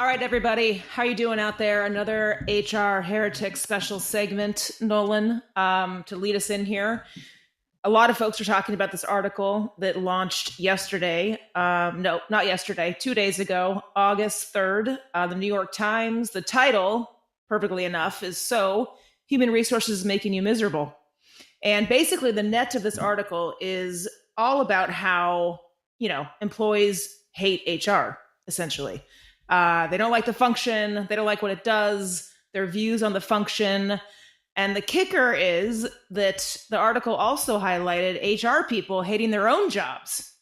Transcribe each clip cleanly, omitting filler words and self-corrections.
right, everybody. How you doing out there? Another HR Heretics special segment, Nolan, to lead us in here. A lot of folks are talking about this article that launched yesterday. No, not yesterday, 2 days ago, August 3rd, the New York Times. The title, perfectly enough, is So Human Resources is Making You Miserable. And basically the net of this article is all about how, employees hate HR, essentially. They don't like the function. They don't like what it does, their views on the function. And the kicker is that the article also highlighted HR people hating their own jobs.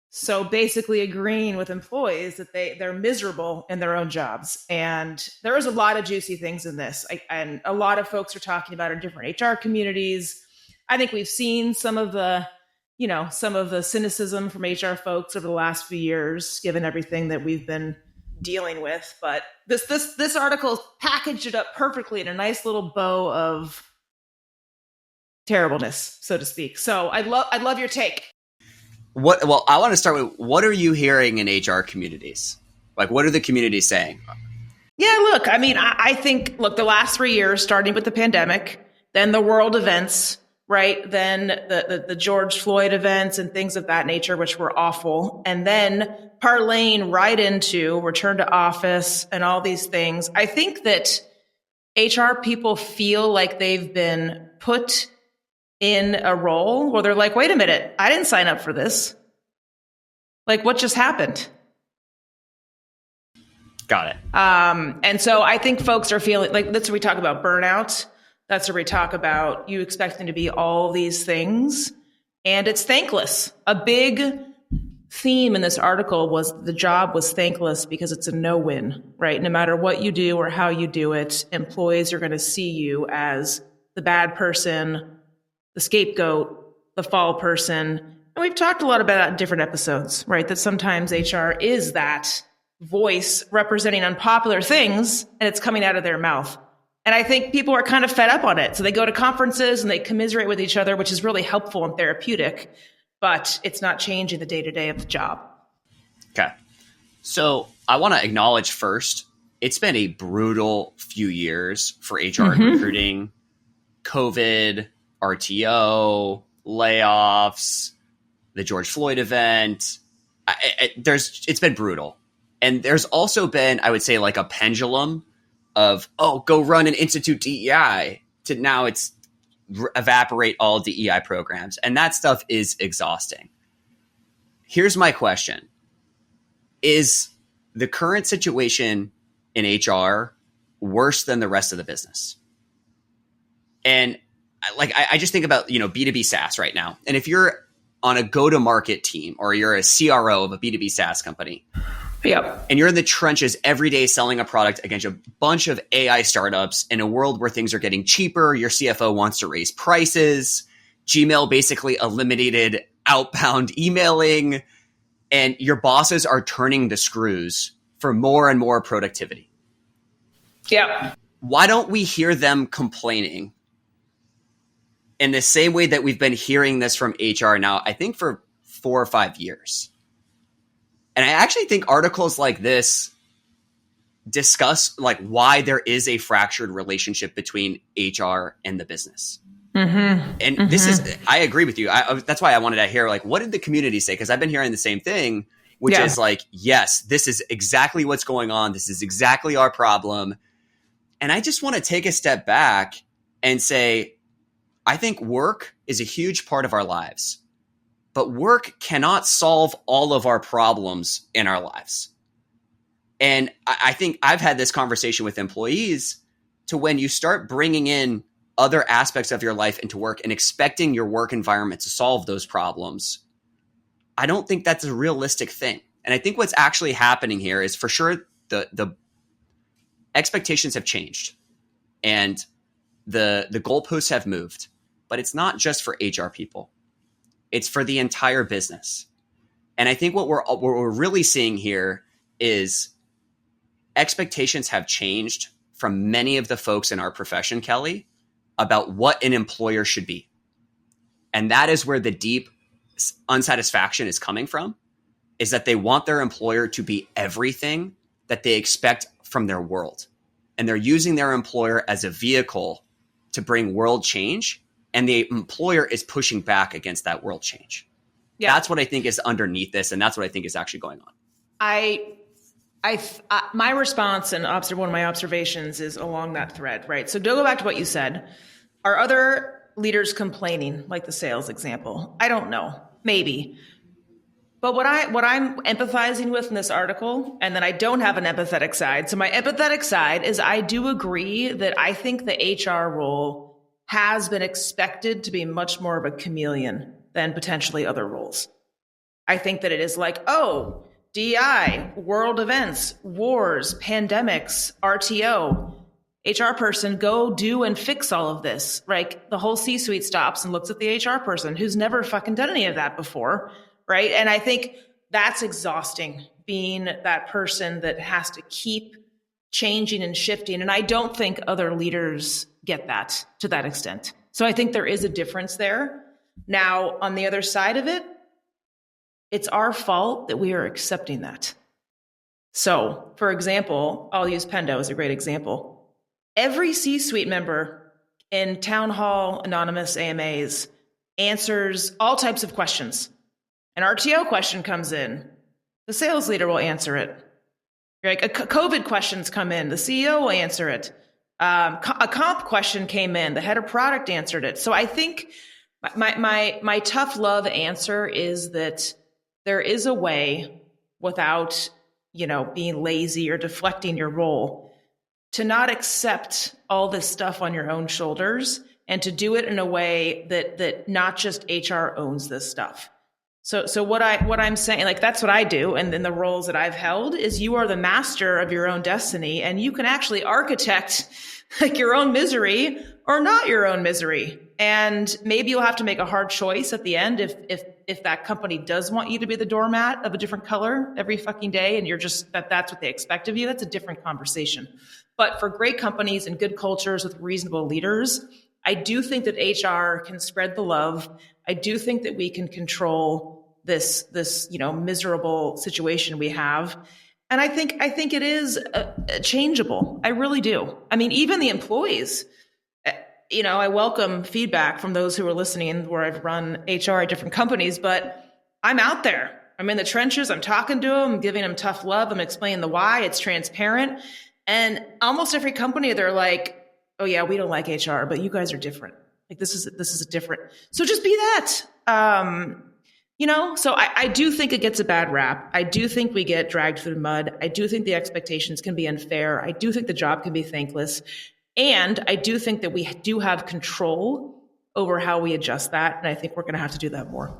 So basically agreeing with employees that they're miserable in their own jobs. And there is a lot of juicy things in this. And a lot of folks are talking about in different HR communities. I think we've seen some of the cynicism from HR folks over the last few years, given everything that we've been dealing with. But this article packaged it up perfectly in a nice little bow of terribleness, so to speak. So I'd love your take. Well, I want to start with, what are you hearing in HR communities? Like, what are the communities saying? Yeah, look, I think the last 3 years, starting with the pandemic, then the world events, right? Then the George Floyd events and things of that nature, which were awful. And then parlaying right into return to office and all these things. I think that HR people feel like they've been put in a role where they're like, wait a minute, I didn't sign up for this. Like, what just happened? Got it. And so I think folks are feeling like, that's where we talk about burnout. That's where we talk about you expecting to be all these things. And it's thankless. A big theme in this article was the job was thankless because it's a no-win, right? No matter what you do or how you do it, employees are going to see you as the bad person, the scapegoat, the fall person. And we've talked a lot about that in different episodes, right? That sometimes HR is that voice representing unpopular things, and it's coming out of their mouth. And I think people are kind of fed up on it. So they go to conferences and they commiserate with each other, which is really helpful and therapeutic, but it's not changing the day-to-day of the job. Okay. So I want to acknowledge first, it's been a brutal few years for HR recruiting. COVID, RTO, layoffs, the George Floyd event. It's been brutal. And there's also been, I would say, like a pendulum of, go run and institute DEI, to now it's evaporate all DEI programs. And that stuff is exhausting. Here's my question. Is the current situation in HR worse than the rest of the business? And I just think about, B2B SaaS right now. And if you're on a go-to-market team or you're a CRO of a B2B SaaS company, yep, and you're in the trenches every day selling a product against a bunch of AI startups in a world where things are getting cheaper, your CFO wants to raise prices, Gmail basically eliminated outbound emailing, and your bosses are turning the screws for more and more productivity. Yeah. Why don't we hear them complaining in the same way that we've been hearing this from HR now, I think for 4 or 5 years? And I actually think articles like this discuss like why there is a fractured relationship between HR and the business. And this is, I agree with you. That's why I wanted to hear, like, what did the community say? Because I've been hearing the same thing, which is like, yes, this is exactly what's going on. This is exactly our problem. And I just want to take a step back and say, I think work is a huge part of our lives. But work cannot solve all of our problems in our lives. And I think I've had this conversation with employees to when you start bringing in other aspects of your life into work and expecting your work environment to solve those problems, I don't think that's a realistic thing. And I think what's actually happening here is, for sure, the expectations have changed and the goalposts have moved. But it's not just for HR people. It's for the entire business. And I think what we're really seeing here is expectations have changed from many of the folks in our profession, Kelly, about what an employer should be. And that is where the deep unsatisfaction is coming from, is that they want their employer to be everything that they expect from their world. And they're using their employer as a vehicle to bring world change. And the employer is pushing back against that world change. Yeah. That's what I think is underneath this. And that's what I think is actually going on. My response and one of my observations is along that thread, right? So to go back to what you said, are other leaders complaining, like the sales example? I don't know, maybe. But what I'm empathizing with in this article, and then I don't have an empathetic side. So my empathetic side is I do agree that I think the HR role has been expected to be much more of a chameleon than potentially other roles. I think that it is like, oh, DI, world events, wars, pandemics, RTO, HR person, go do and fix all of this, right? The whole C-suite stops and looks at the HR person who's never fucking done any of that before, right? And I think that's exhausting, being that person that has to keep changing and shifting. And I don't think other leaders get that to that extent. So I think there is a difference there. Now, on the other side of it, it's our fault that we are accepting that. So, for example, I'll use Pendo as a great example. Every C-suite member in town hall, anonymous AMAs answers all types of questions. An RTO question comes in, the sales leader will answer it. Like COVID questions come in, the CEO will answer it. A comp question came in, the head of product answered it. So I think my tough love answer is that there is a way, without, being lazy or deflecting your role, to not accept all this stuff on your own shoulders and to do it in a way that not just HR owns this stuff. So what I'm saying, like, that's what I do. And then the roles that I've held is you are the master of your own destiny, and you can actually architect like your own misery or not your own misery. And maybe you'll have to make a hard choice at the end if that company does want you to be the doormat of a different color every fucking day, and you're just that's what they expect of you. That's a different conversation. But for great companies and good cultures with reasonable leaders, I do think that HR can spread the love. I do think that we can control this miserable situation we have. And I think it is changeable. I really do. I mean, even the employees, I welcome feedback from those who are listening where I've run HR at different companies, but I'm out there. I'm in the trenches. I'm talking to them, I'm giving them tough love. I'm explaining the why. It's transparent. And almost every company, they're like, oh yeah, we don't like HR, but you guys are different. Like this is a different. So just be that. So I do think it gets a bad rap. I do think we get dragged through the mud. I do think the expectations can be unfair. I do think the job can be thankless. And I do think that we do have control over how we adjust that. And I think we're going to have to do that more.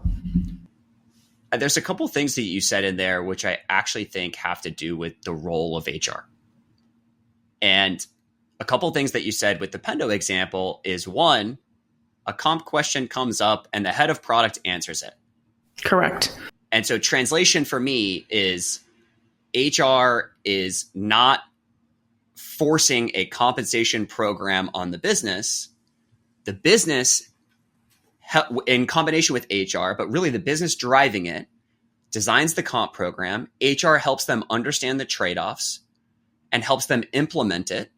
There's a couple things that you said in there, which I actually think have to do with the role of HR. And a couple things that you said with the Pendo example is, one, a comp question comes up and the head of product answers it. Correct. And so translation for me is HR is not forcing a compensation program on the business. The business, in combination with HR, but really the business driving it, designs the comp program. HR helps them understand the trade-offs and helps them implement it,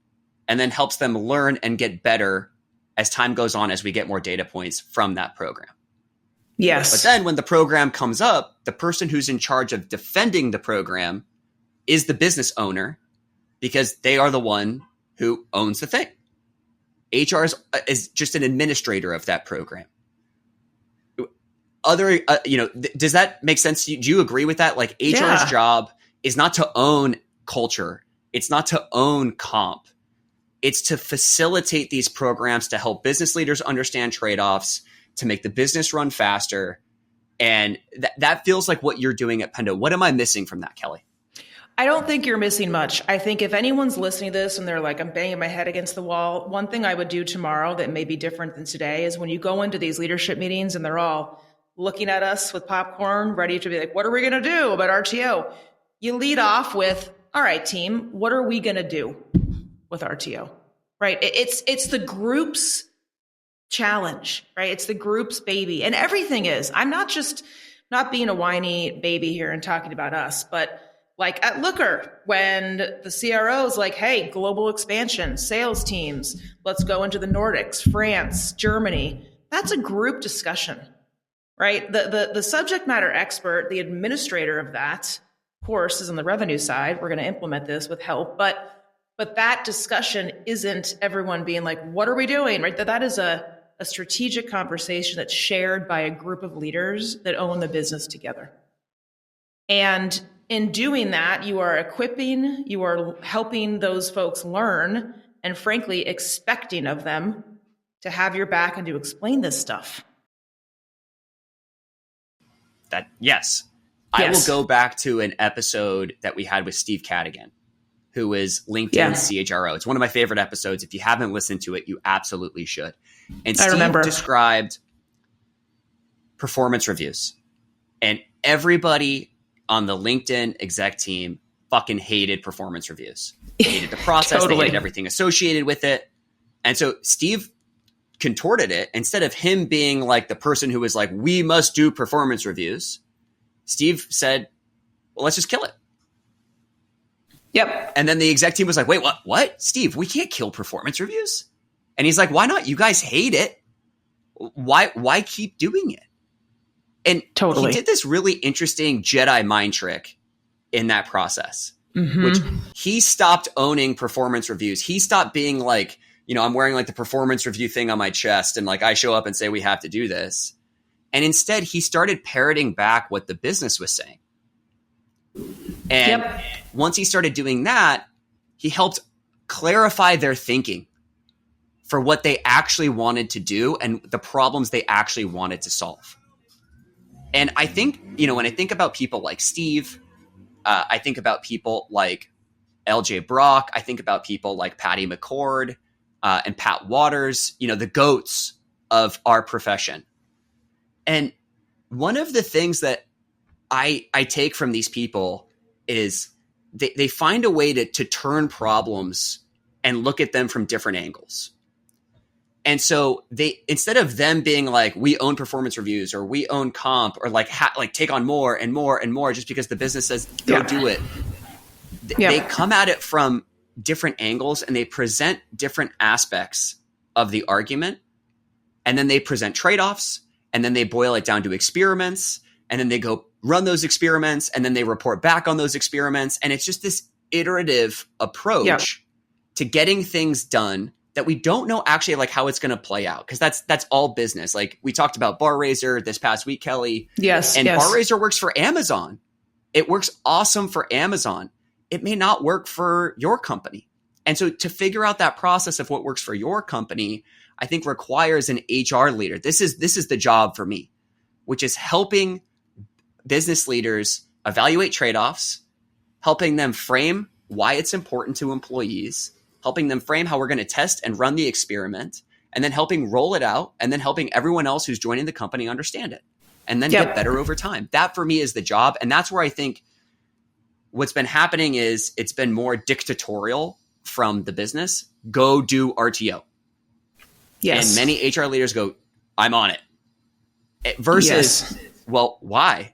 and then helps them learn and get better as time goes on, as we get more data points from that program. Yes. But then when the program comes up, the person who's in charge of defending the program is the business owner, because they are the one who owns the thing. HR is just an administrator of that program. Does that make sense to you? Do you agree with that? Like HR's job is not to own culture. It's not to own comp. It's to facilitate these programs to help business leaders understand trade-offs, to make the business run faster. And that feels like what you're doing at Pendo. What am I missing from that, Kelli? I don't think you're missing much. I think if anyone's listening to this and they're like, I'm banging my head against the wall, one thing I would do tomorrow that may be different than today is when you go into these leadership meetings and they're all looking at us with popcorn, ready to be like, what are we going to do about RTO? You lead off with, all right, team, what are we going to do with RTO? Right? It's the group's challenge, right? It's the group's baby. And everything is. I'm not being a whiny baby here and talking about us, but Like at Looker, when the CRO is like, hey, global expansion, sales teams, let's go into the Nordics, France, Germany. That's a group discussion, right? The subject matter expert, the administrator of that, of course, is on the revenue side. We're going to implement this with help. But that discussion isn't everyone being like, what are we doing, right? That is a strategic conversation that's shared by a group of leaders that own the business together. And in doing that, you are equipping, you are helping those folks learn, and frankly, expecting of them to have your back and to explain this stuff. Yes. I will go back to an episode that we had with Steve Cadigan, who is LinkedIn's CHRO. It's one of my favorite episodes. If you haven't listened to it, you absolutely should. And Steve described performance reviews. And everybody on the LinkedIn exec team fucking hated performance reviews. Hated the process. They hated everything associated with it. And so Steve contorted it. Instead of him being like the person who was like, we must do performance reviews, Steve said, well, let's just kill it. Yep. And then the exec team was like, wait, what? Steve, we can't kill performance reviews. And he's like, why not? You guys hate it. Why keep doing it? And he did this really interesting Jedi mind trick in that process, which he stopped owning performance reviews. He stopped being like, I'm wearing like the performance review thing on my chest and like I show up and say we have to do this. And instead he started parroting back what the business was saying. And once he started doing that, he helped clarify their thinking for what they actually wanted to do and the problems they actually wanted to solve. And I think, when I think about people like Steve, I think about people like LJ Brock, I think about people like Patty McCord and Pat Waters, the goats of our profession. And one of the things that I take from these people is they find a way to turn problems and look at them from different angles. And so instead of them being like, we own performance reviews or we own comp or like take on more and more and more just because the business says go do it. They come at it from different angles and they present different aspects of the argument. And then they present trade-offs and then they boil it down to experiments. And then they go run those experiments and then they report back on those experiments. And it's just this iterative approach to getting things done that we don't know actually like how it's going to play out. Cause that's all business. Like we talked about BarRaiser this past week, Kelly. Yes. And BarRaiser works for Amazon. It works awesome for Amazon. It may not work for your company. And so to figure out that process of what works for your company, I think requires an HR leader. This is the job for me, which is helping business leaders evaluate trade-offs, helping them frame why it's important to employees, helping them frame how we're going to test and run the experiment, and then helping roll it out, and then helping everyone else who's joining the company understand it, and then get better over time. That for me is the job. And that's where I think what's been happening is it's been more dictatorial from the business. Go do RTO. Yes. And many HR leaders go, I'm on it. Versus, well, why?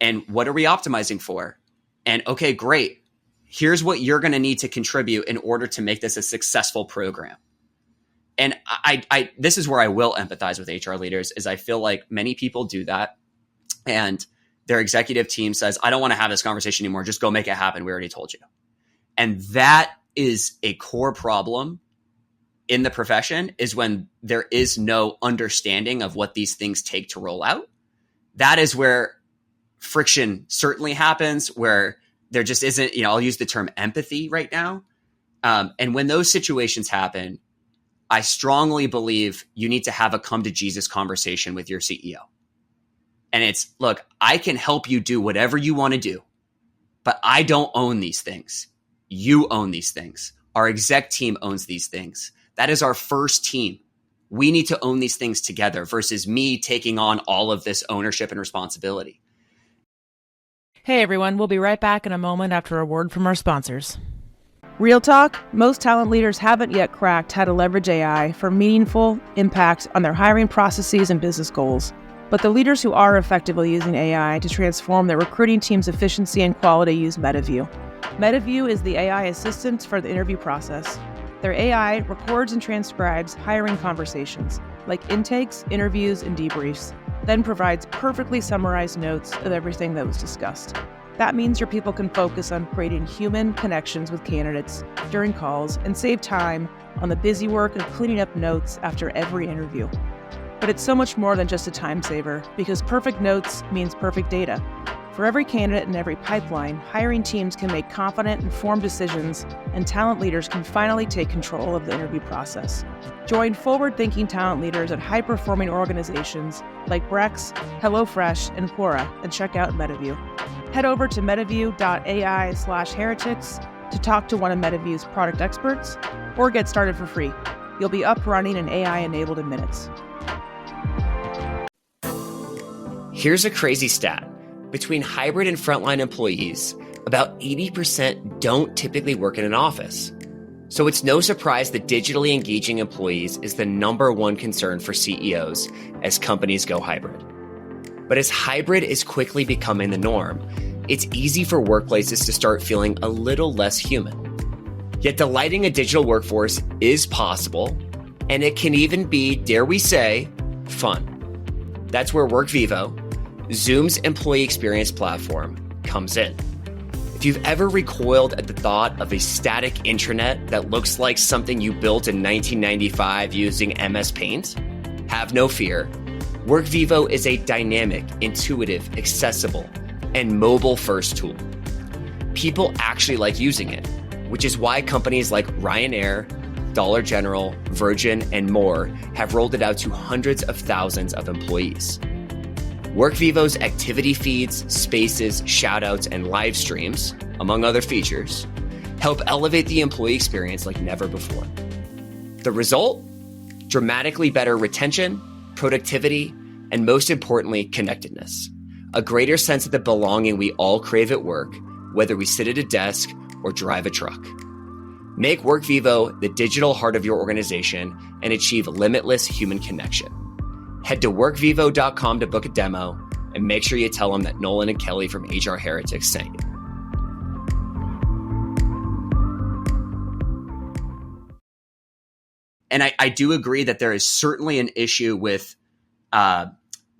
And what are we optimizing for? And okay, great. Here's what you're going to need to contribute in order to make this a successful program. And I this is where I will empathize with HR leaders is I feel like many people do that and their executive team says, I don't want to have this conversation anymore. Just go make it happen. We already told you. And that is a core problem in the profession is when there is no understanding of what these things take to roll out. That is where friction certainly happens, where there just isn't, I'll use the term empathy right now. And when those situations happen, I strongly believe you need to have a come to Jesus conversation with your CEO. And it's, look, I can help you do whatever you want to do, but I don't own these things. You own these things. Our exec team owns these things. That is our first team. We need to own these things together versus me taking on all of this ownership and responsibility. Hey everyone, we'll be right back in a moment after a word from our sponsors. Real talk, most talent leaders haven't yet cracked how to leverage AI for meaningful impact on their hiring processes and business goals. But the leaders who are effectively using AI to transform their recruiting team's efficiency and quality use Metaview. Metaview is the AI assistant for the interview process. Their AI records and transcribes hiring conversations, like intakes, interviews, and debriefs, then provides perfectly summarized notes of everything that was discussed. That means your people can focus on creating human connections with candidates during calls and save time on the busy work of cleaning up notes after every interview. But it's so much more than just a time saver, because perfect notes means perfect data. For every candidate in every pipeline, hiring teams can make confident, informed decisions, and talent leaders can finally take control of the interview process. Join forward-thinking talent leaders at high-performing organizations like Brex, HelloFresh, and Quora, and check out Metaview. Head over to metaview.ai/heretics to talk to one of Metaview's product experts, or get started for free. You'll be up, running, and AI-enabled in minutes. Here's a crazy stat. Between hybrid and frontline employees, about 80% don't typically work in an office. So it's no surprise that digitally engaging employees is the number one concern for CEOs as companies go hybrid. But as hybrid is quickly becoming the norm, it's easy for workplaces to start feeling a little less human. Yet delighting a digital workforce is possible, and it can even be, dare we say, fun. That's where Workvivo, Zoom's employee experience platform, comes in. If you've ever recoiled at the thought of a static intranet that looks like something you built in 1995 using MS Paint, have no fear. Workvivo is a dynamic, intuitive, accessible, and mobile-first tool. People actually like using it, which is why companies like Ryanair, Dollar General, Virgin, and more have rolled it out to hundreds of thousands of employees. Workvivo's activity feeds, spaces, shoutouts, and live streams, among other features, help elevate the employee experience like never before. The result? Dramatically better retention, productivity, and most importantly, connectedness. A greater sense of the belonging we all crave at work, whether we sit at a desk or drive a truck. Make Workvivo the digital heart of your organization and achieve limitless human connection. Head to workvivo.com to book a demo, and make sure you tell them that Nolan and Kelli from HR Heretics sent you. And I do agree that there is certainly an issue with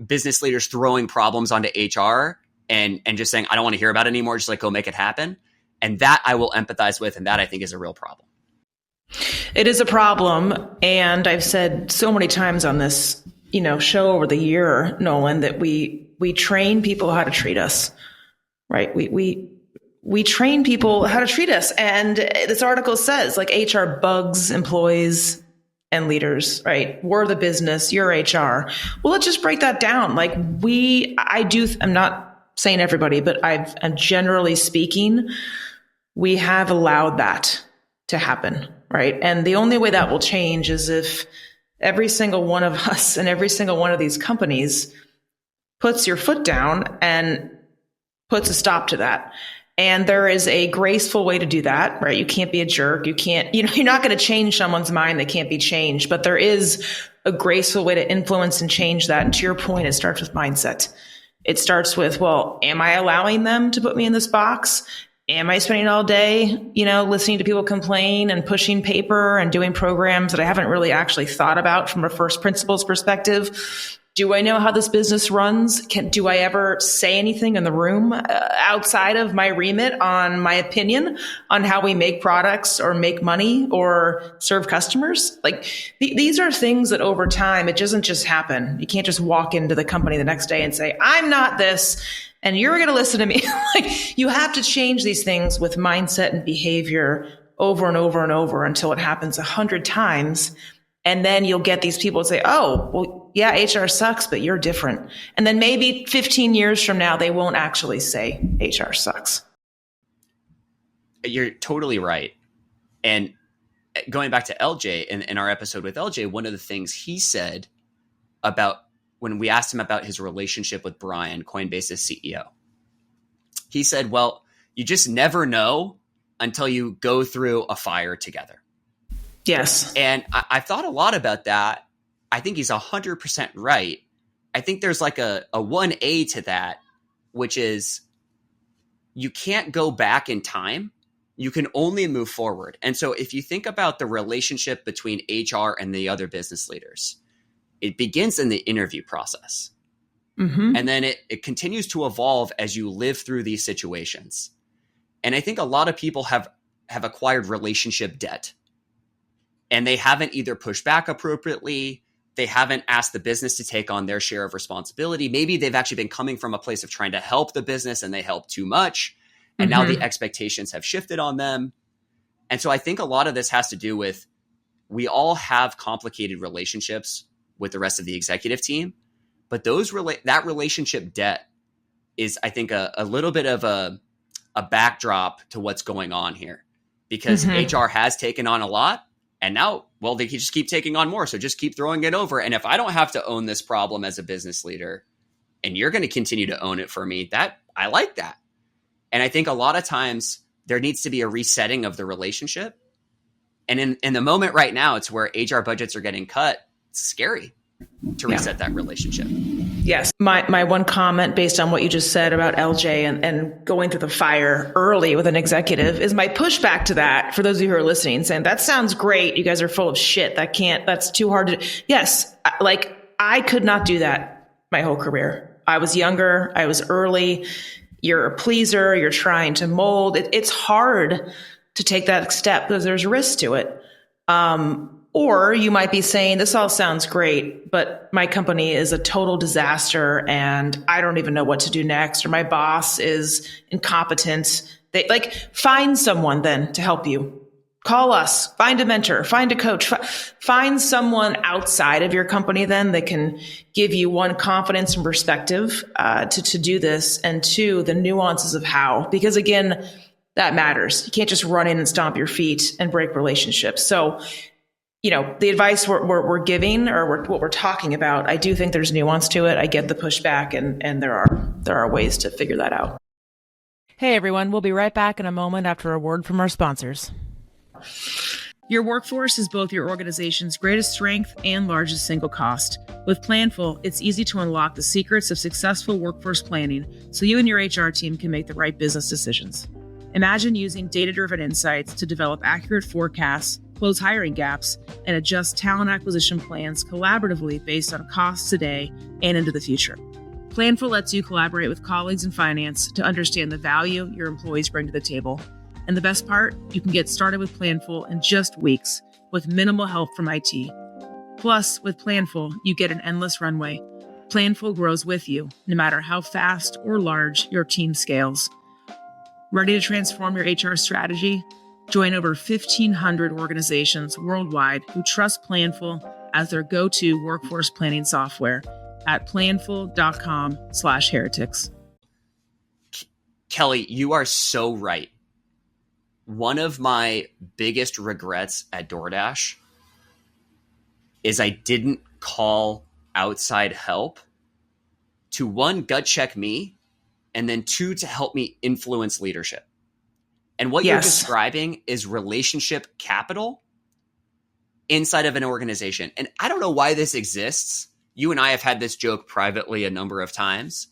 business leaders throwing problems onto HR and just saying, I don't want to hear about it anymore, just like go make it happen. And that I will empathize with, and that I think is a real problem. It is a problem, and I've said so many times on this show over the year, Nolan, that we train people how to treat us, right? We train people how to treat us. And this article says, like, HR bugs employees and leaders, right? We're the business, you're HR. Well, let's just break that down. Like I'm not saying everybody, but I'm generally speaking, we have allowed that to happen, right? And the only way that will change is if every single one of us and every single one of these companies puts your foot down and puts a stop to that. And there is a graceful way to do that, right? You can't be a jerk. You can't, you're not going to change someone's mind that can't be changed, but there is a graceful way to influence and change that. And to your point, it starts with mindset. It starts with, well, am I allowing them to put me in this box? Am I spending all day, listening to people complain and pushing paper and doing programs that I haven't really actually thought about from a first principles perspective? Do I know how this business runs? Do I ever say anything in the room outside of my remit on my opinion on how we make products or make money or serve customers? Like these are things that over time, it doesn't just happen. You can't just walk into the company the next day and say, I'm not this, and you're going to listen to me. Like you have to change these things with mindset and behavior over and over and over until it happens 100 times. And then you'll get these people say, oh, well, yeah, HR sucks, but you're different. And then maybe 15 years from now, they won't actually say HR sucks. You're totally right. And going back to LJ, in our episode with LJ, one of the things he said about when we asked him about his relationship with Brian, Coinbase's CEO, he said, well, you just never know until you go through a fire together. Yes. And I've thought a lot about that. I think he's 100% right. I think there's like a 1A to that, which is you can't go back in time. You can only move forward. And so if you think about the relationship between HR and the other business leaders, it begins in the interview process. Mm-hmm. And then it continues to evolve as you live through these situations. And I think a lot of people have acquired relationship debt, and they haven't either pushed back appropriately. They haven't asked the business to take on their share of responsibility. Maybe they've actually been coming from a place of trying to help the business and they help too much. And now the expectations have shifted on them. And so I think a lot of this has to do with, we all have complicated relationships with the rest of the executive team, but that relationship debt is, I think, a little bit of a backdrop to what's going on here, because HR has taken on a lot, and now, well, they can just keep taking on more. So just keep throwing it over. And if I don't have to own this problem as a business leader, and you're going to continue to own it for me, I like that. And I think a lot of times there needs to be a resetting of the relationship. And in the moment right now, it's where HR budgets are getting cut. It's scary to reset that relationship. Yes. My one comment based on what you just said about LJ and going through the fire early with an executive is my pushback to that, for those of you who are listening, saying that sounds great. You guys are full of shit. That's too hard to do. Yes. Like, I could not do that my whole career. I was younger. I was early. You're a pleaser. You're trying to mold. It's hard to take that step because there's risk to it. Or you might be saying, this all sounds great, but my company is a total disaster and I don't even know what to do next. Or my boss is incompetent. Find someone then to help you. Call us, find a mentor, find a coach, find someone outside of your company then that can give you, one, confidence and perspective to do this, and two, the nuances of how. Because again, that matters. You can't just run in and stomp your feet and break relationships. So, the advice we're giving, or what we're talking about, I do think there's nuance to it. I get the pushback, and there are ways to figure that out. Hey everyone, we'll be right back in a moment after a word from our sponsors. Your workforce is both your organization's greatest strength and largest single cost. With Planful, it's easy to unlock the secrets of successful workforce planning so you and your HR team can make the right business decisions. Imagine using data-driven insights to develop accurate forecasts, close hiring gaps, and adjust talent acquisition plans collaboratively based on costs today and into the future. Planful lets you collaborate with colleagues in finance to understand the value your employees bring to the table. And the best part, you can get started with Planful in just weeks with minimal help from IT. Plus, with Planful, you get an endless runway. Planful grows with you, no matter how fast or large your team scales. Ready to transform your HR strategy? Join over 1,500 organizations worldwide who trust Planful as their go-to workforce planning software at planful.com/heretics. Kelli, you are so right. One of my biggest regrets at DoorDash is I didn't call outside help to, one, gut check me, and then two, to help me influence leadership. And what you're describing is relationship capital inside of an organization. And I don't know why this exists. You and I have had this joke privately a number of times,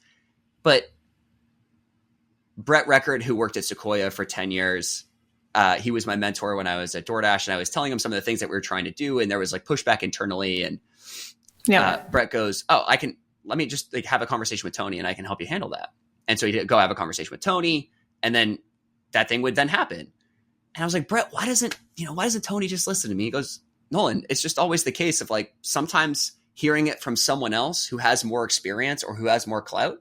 but Brett Record, who worked at Sequoia for 10 years, he was my mentor when I was at DoorDash, and I was telling him some of the things that we were trying to do, and there was pushback internally. And Brett goes, let me just have a conversation with Tony and I can help you handle that. And so he'd go have a conversation with Tony, and then that thing would then happen. And I was like, Brett, why doesn't Tony just listen to me? He goes, Nolan, it's just always the case of sometimes hearing it from someone else who has more experience or who has more clout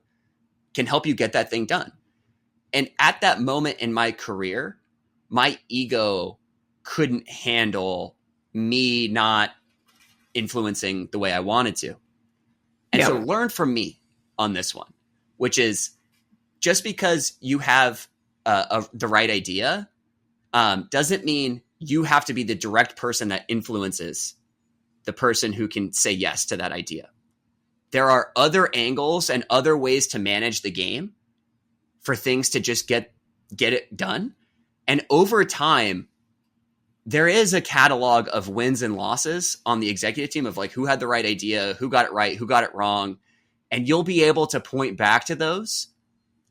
can help you get that thing done. And at that moment in my career, my ego couldn't handle me not influencing the way I wanted to. And so learn from me on this one, which is, just because you have the right idea doesn't mean you have to be the direct person that influences the person who can say yes to that idea. There are other angles and other ways to manage the game for things to just get it done. And over time, there is a catalog of wins and losses on the executive team of who had the right idea, who got it right, who got it wrong. and you'll be able to point back to those.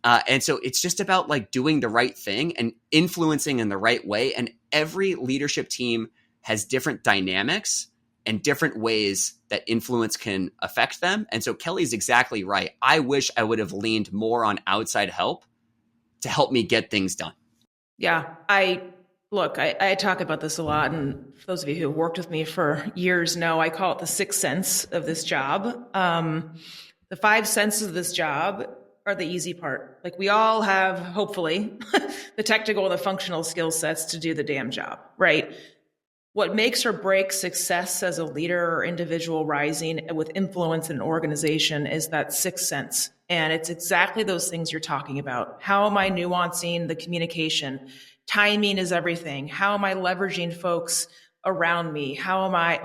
And so it's just about like doing the right thing and influencing in the right way. And every leadership team has different dynamics and different ways that influence can affect them. And so Kelly's exactly right. I wish I would have leaned more on outside help to help me get things done. Yeah, I talk about this a lot, and for those of you who have worked with me for years know I call it the sixth sense of this job. The five senses of this job are the easy part. Like, we all have, hopefully, the technical and the functional skill sets to do the damn job, right? What makes or breaks success as a leader or individual rising with influence in an organization is that sixth sense. And it's exactly those things you're talking about. How am I nuancing the communication? Timing is everything. How am I leveraging folks around me? How am I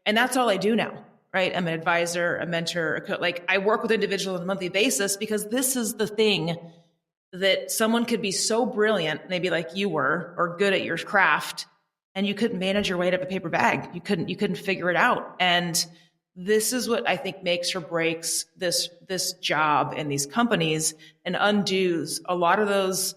and that's all I do now, right? I'm an advisor, a mentor, a coach. Like, I work with individuals on a monthly basis because this is the thing that someone could be so brilliant, maybe like you were, or good at your craft, and you couldn't manage your way out of a paper bag. You couldn't figure it out. And this is what I think makes or breaks this job in these companies and undoes a lot of those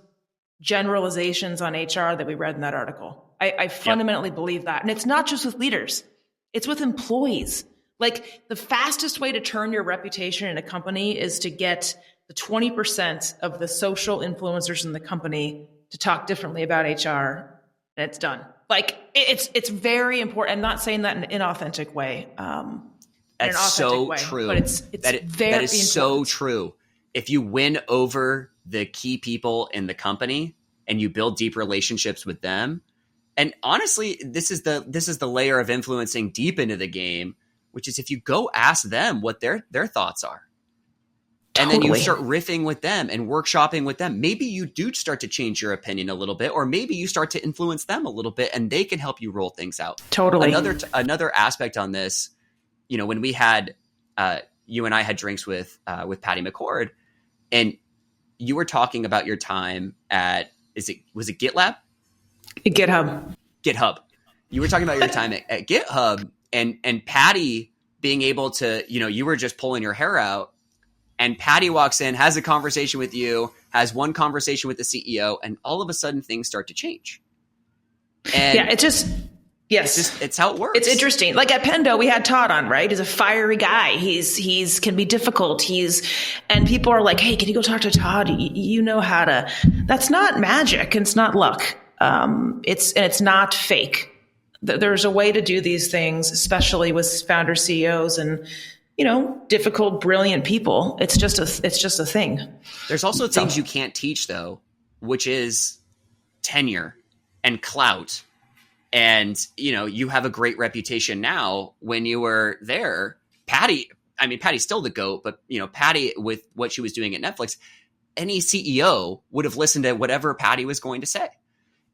generalizations on HR that we read in that article. I fundamentally believe that. And it's not just with leaders. It's with employees. Like, the fastest way to turn your reputation in a company is to get the 20% of the social influencers in the company to talk differently about HR, and it's done. Like, it's very important. I'm not saying that in an inauthentic way. That's so true. But it's very that is important. so true. If you win over the key people in the company and you build deep relationships with them, and honestly, this is the layer of influencing deep into the game, which is if you go ask them what their thoughts are. Totally. And then you start riffing with them and workshopping with them. Maybe you do start to change your opinion a little bit, or maybe you start to influence them a little bit and they can help you roll things out. Totally. Another aspect on this, when we had, you and I had drinks with Patty McCord, and you were talking about your time at, was it GitLab? GitHub. You were talking about your time at GitHub and Patty being able to, you were just pulling your hair out. And Patty walks in, has a conversation with you, has one conversation with the CEO, and all of a sudden things start to change. And yeah, it's how it works. It's interesting. Like at Pendo, we had Todd on, right? He's a fiery guy. He's can be difficult. And people are like, hey, can you go talk to Todd? You know how to. That's not magic. It's not luck. It's not fake. There's a way to do these things, especially with founder CEOs and difficult, brilliant people. It's just a thing. There's also things you can't teach, though, which is tenure and clout. And, you have a great reputation now. When you were there, Patty's still the GOAT, but, Patty, with what she was doing at Netflix, any CEO would have listened to whatever Patty was going to say.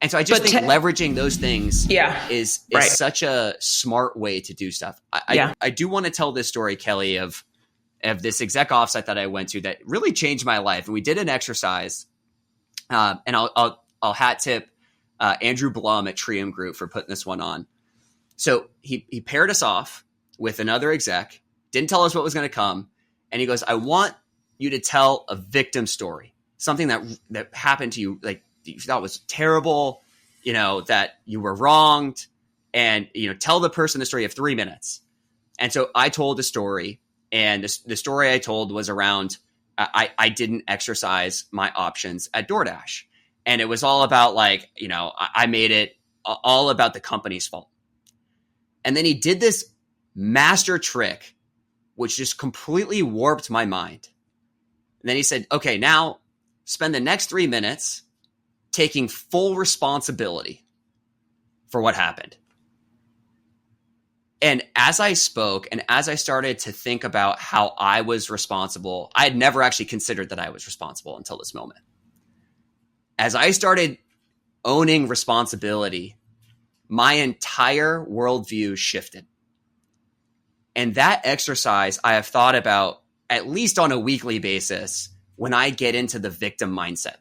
And so I just think leveraging those things is right. Such a smart way to do stuff. I do want to tell this story, Kelly, of this exec offsite that I went to that really changed my life. And we did an exercise, and I'll hat tip Andrew Blum at Trium Group for putting this one on. So he paired us off with another exec, didn't tell us what was going to come, and he goes, "I want you to tell a victim story, something that happened to you, like you thought was terrible, that you were wronged, and, tell the person the story of 3 minutes." And so I told a story, and the story I told was around, I didn't exercise my options at DoorDash. And it was all about I made it all about the company's fault. And then he did this master trick, which just completely warped my mind. And then he said, okay, now spend the next 3 minutes taking full responsibility for what happened. And as I spoke and as I started to think about how I was responsible, I had never actually considered that I was responsible until this moment. As I started owning responsibility, my entire worldview shifted. And that exercise I have thought about at least on a weekly basis when I get into the victim mindset,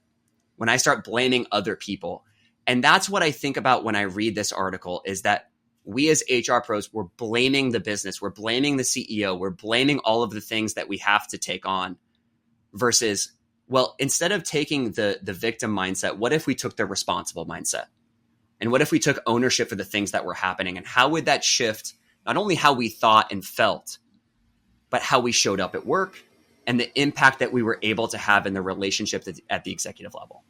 when I start blaming other people. And that's what I think about when I read this article, is that we as HR pros, we're blaming the business, we're blaming the CEO, we're blaming all of the things that we have to take on versus, well, instead of taking the victim mindset, what if we took the responsible mindset? And what if we took ownership for the things that were happening? And how would that shift not only how we thought and felt, but how we showed up at work and the impact that we were able to have in the relationship at the executive level?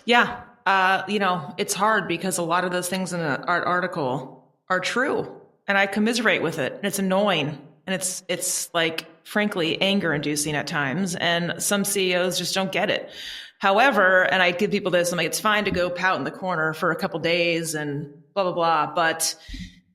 Yeah. It's hard because a lot of those things in the article are true, and I commiserate with it, and it's annoying, and it's like, frankly, anger inducing at times. And some CEOs just don't get it. However, and I give people this, I'm like, it's fine to go pout in the corner for a couple days and blah, blah, blah. But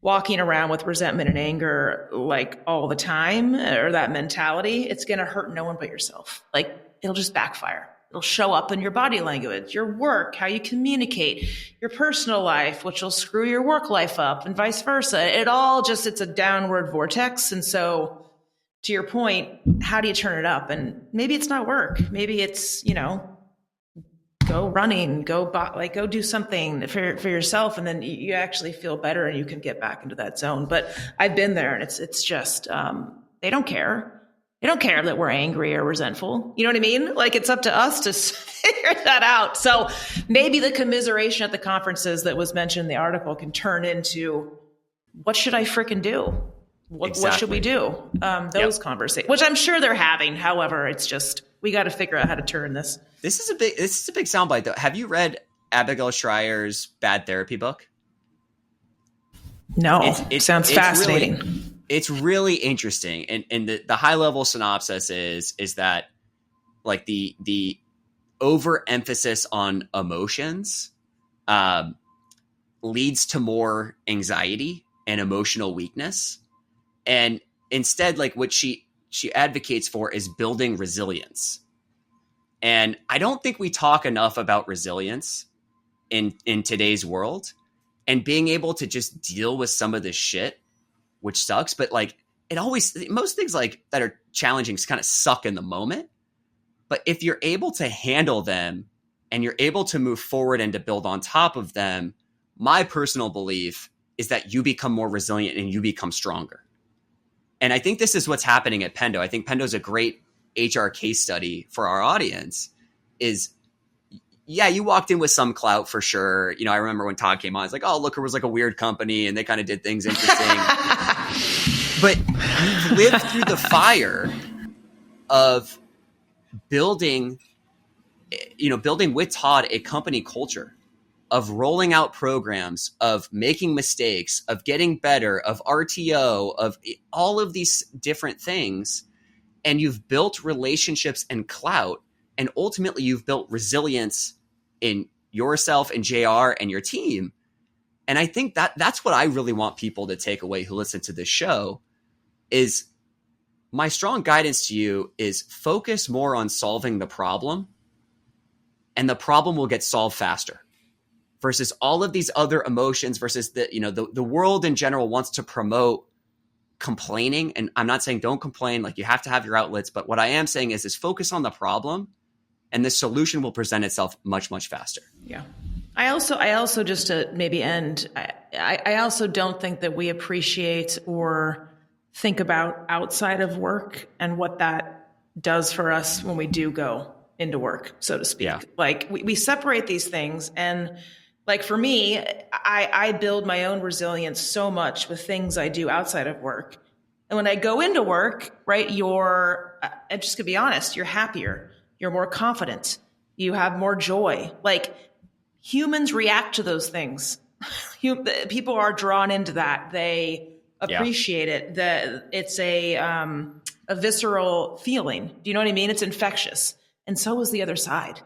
walking around with resentment and anger like all the time, or that mentality, it's going to hurt no one but yourself. Like, it'll just backfire. It'll show up in your body language, your work, how you communicate, your personal life, which will screw your work life up, and vice versa. It's a downward vortex. And so, to your point, how do you turn it up? And maybe it's not work. Maybe it's, go running, go do something for yourself, and then you actually feel better and you can get back into that zone. But I've been there, and it's just they don't care. They don't care that we're angry or resentful. You know what I mean? Like, it's up to us to figure that out. So maybe the commiseration at the conferences that was mentioned in the article can turn into, what should I frickin' do? What should we do? Those conversations, which I'm sure they're having. However, it's just, we got to figure out how to turn this. This is a big soundbite, though. Have you read Abigail Schreier's Bad Therapy book? No, it sounds fascinating. It's really interesting. And the high level synopsis is that, like, the overemphasis on emotions leads to more anxiety and emotional weakness. And instead, like, what she advocates for is building resilience. And I don't think we talk enough about resilience in today's world, and being able to just deal with some of this shit, which sucks. But, like, most things like that are challenging kind of suck in the moment. But if you're able to handle them and you're able to move forward and to build on top of them, my personal belief is that you become more resilient and you become stronger. And I think this is what's happening at Pendo. I think Pendo is a great HR case study for our audience. Yeah, you walked in with some clout for sure. I remember when Todd came on, it's like, oh, Looker was like a weird company and they kind of did things interesting. But you've lived through the fire of building with Todd a company culture of rolling out programs, of making mistakes, of getting better, of RTO, of all of these different things. And you've built relationships and clout. And ultimately, you've built resilience in yourself and JR and your team. And I think that's what I really want people to take away who listen to this show is my strong guidance to you is focus more on solving the problem, and the problem will get solved faster versus all of these other emotions versus the world in general wants to promote complaining. And I'm not saying don't complain, like you have to have your outlets, but what I am saying is focus on the problem and the solution will present itself much, much faster. Yeah. I also just to maybe end, I also don't think that we appreciate or think about outside of work and what that does for us when we do go into work, so to speak. Yeah. Like we separate these things. And like for me, I build my own resilience so much with things I do outside of work. And when I go into work, right, I'm just gonna be honest, you're happier, you're more confident, you have more joy. Like humans react to those things. People are drawn into that. They appreciate it. It's a visceral feeling. Do you know what I mean? It's infectious. And so is the other side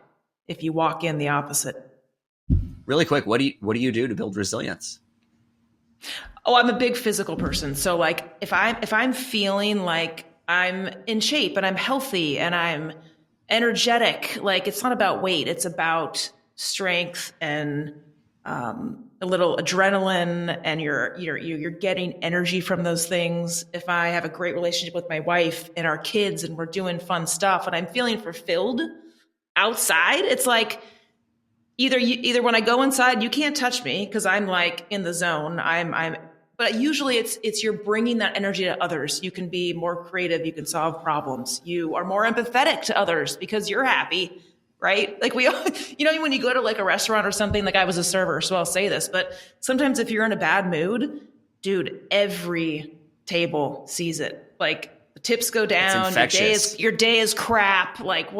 if you walk in the opposite. Really quick, what do you do to build resilience? Oh, I'm a big physical person. So like if I'm feeling like I'm in shape and I'm healthy and I'm energetic, like it's not about weight, it's about strength and a little adrenaline, and you're getting energy from those things. If I have a great relationship with my wife and our kids and we're doing fun stuff and I'm feeling fulfilled outside, it's like either when I go inside, you can't touch me because I'm like in the zone. But usually it's you're bringing that energy to others. You can be more creative. You can solve problems. You are more empathetic to others because you're happy, right? Like when you go to like a restaurant or something, like I was a server, so I'll say this, but sometimes if you're in a bad mood, dude, every table sees it. Like the tips go down, your day is crap. Like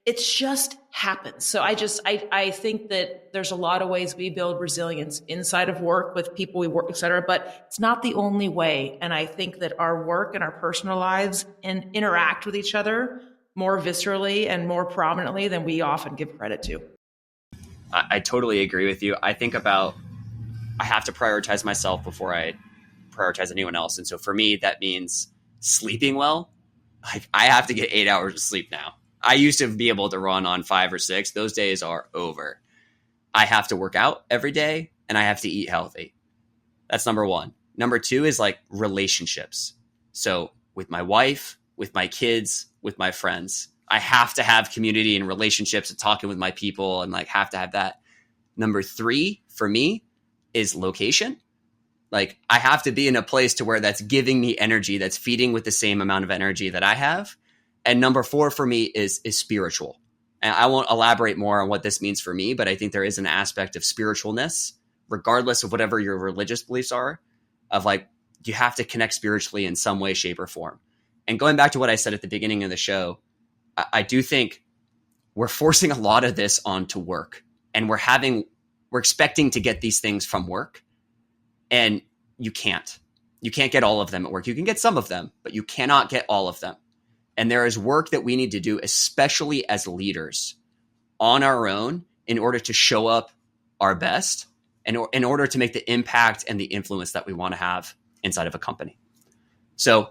it's just happens. So I think that there's a lot of ways we build resilience inside of work with people we work, et cetera, but it's not the only way. And I think that our work and our personal lives interact with each other more viscerally and more prominently than we often give credit to. I totally agree with you. I think about, I have to prioritize myself before I prioritize anyone else. And so for me, that means sleeping well. Like I have to get 8 hours of sleep now. I used to be able to run on 5 or 6. Those days are over. I have to work out every day and I have to eat healthy. That's number one. Number two is like relationships. So with my wife, with my kids, with my friends, I have to have community and relationships and talking with my people and like have to have that. Number three for me is location. Like I have to be in a place to where that's giving me energy, that's feeding with the same amount of energy that I have. And number four for me is spiritual. And I won't elaborate more on what this means for me, but I think there is an aspect of spiritualness, regardless of whatever your religious beliefs are, of like, you have to connect spiritually in some way, shape, or form. And going back to what I said at the beginning of the show, I do think we're forcing a lot of this onto work, and we're expecting to get these things from work, and you can't get all of them at work. You can get some of them, but you cannot get all of them. And there is work that we need to do, especially as leaders on our own, in order to show up our best and in order to make the impact and the influence that we want to have inside of a company. So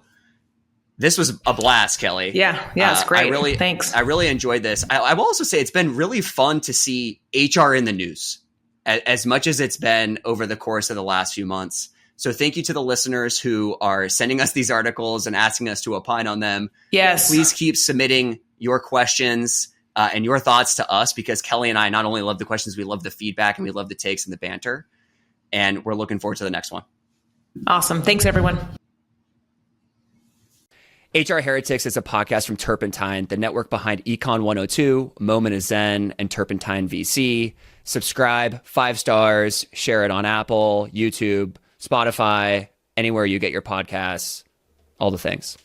this was a blast, Kelly. Yeah, it's great. Thanks. I really enjoyed this. I will also say it's been really fun to see HR in the news as much as it's been over the course of the last few months. So thank you to the listeners who are sending us these articles and asking us to opine on them. Yes. Please keep submitting your questions and your thoughts to us, because Kelly and I not only love the questions, we love the feedback and we love the takes and the banter. And we're looking forward to the next one. Awesome. Thanks, everyone. HR Heretics is a podcast from Turpentine, the network behind Econ 102, Moment of Zen, and Turpentine VC. Subscribe, 5 stars, share it on Apple, YouTube, Spotify, anywhere you get your podcasts, all the things.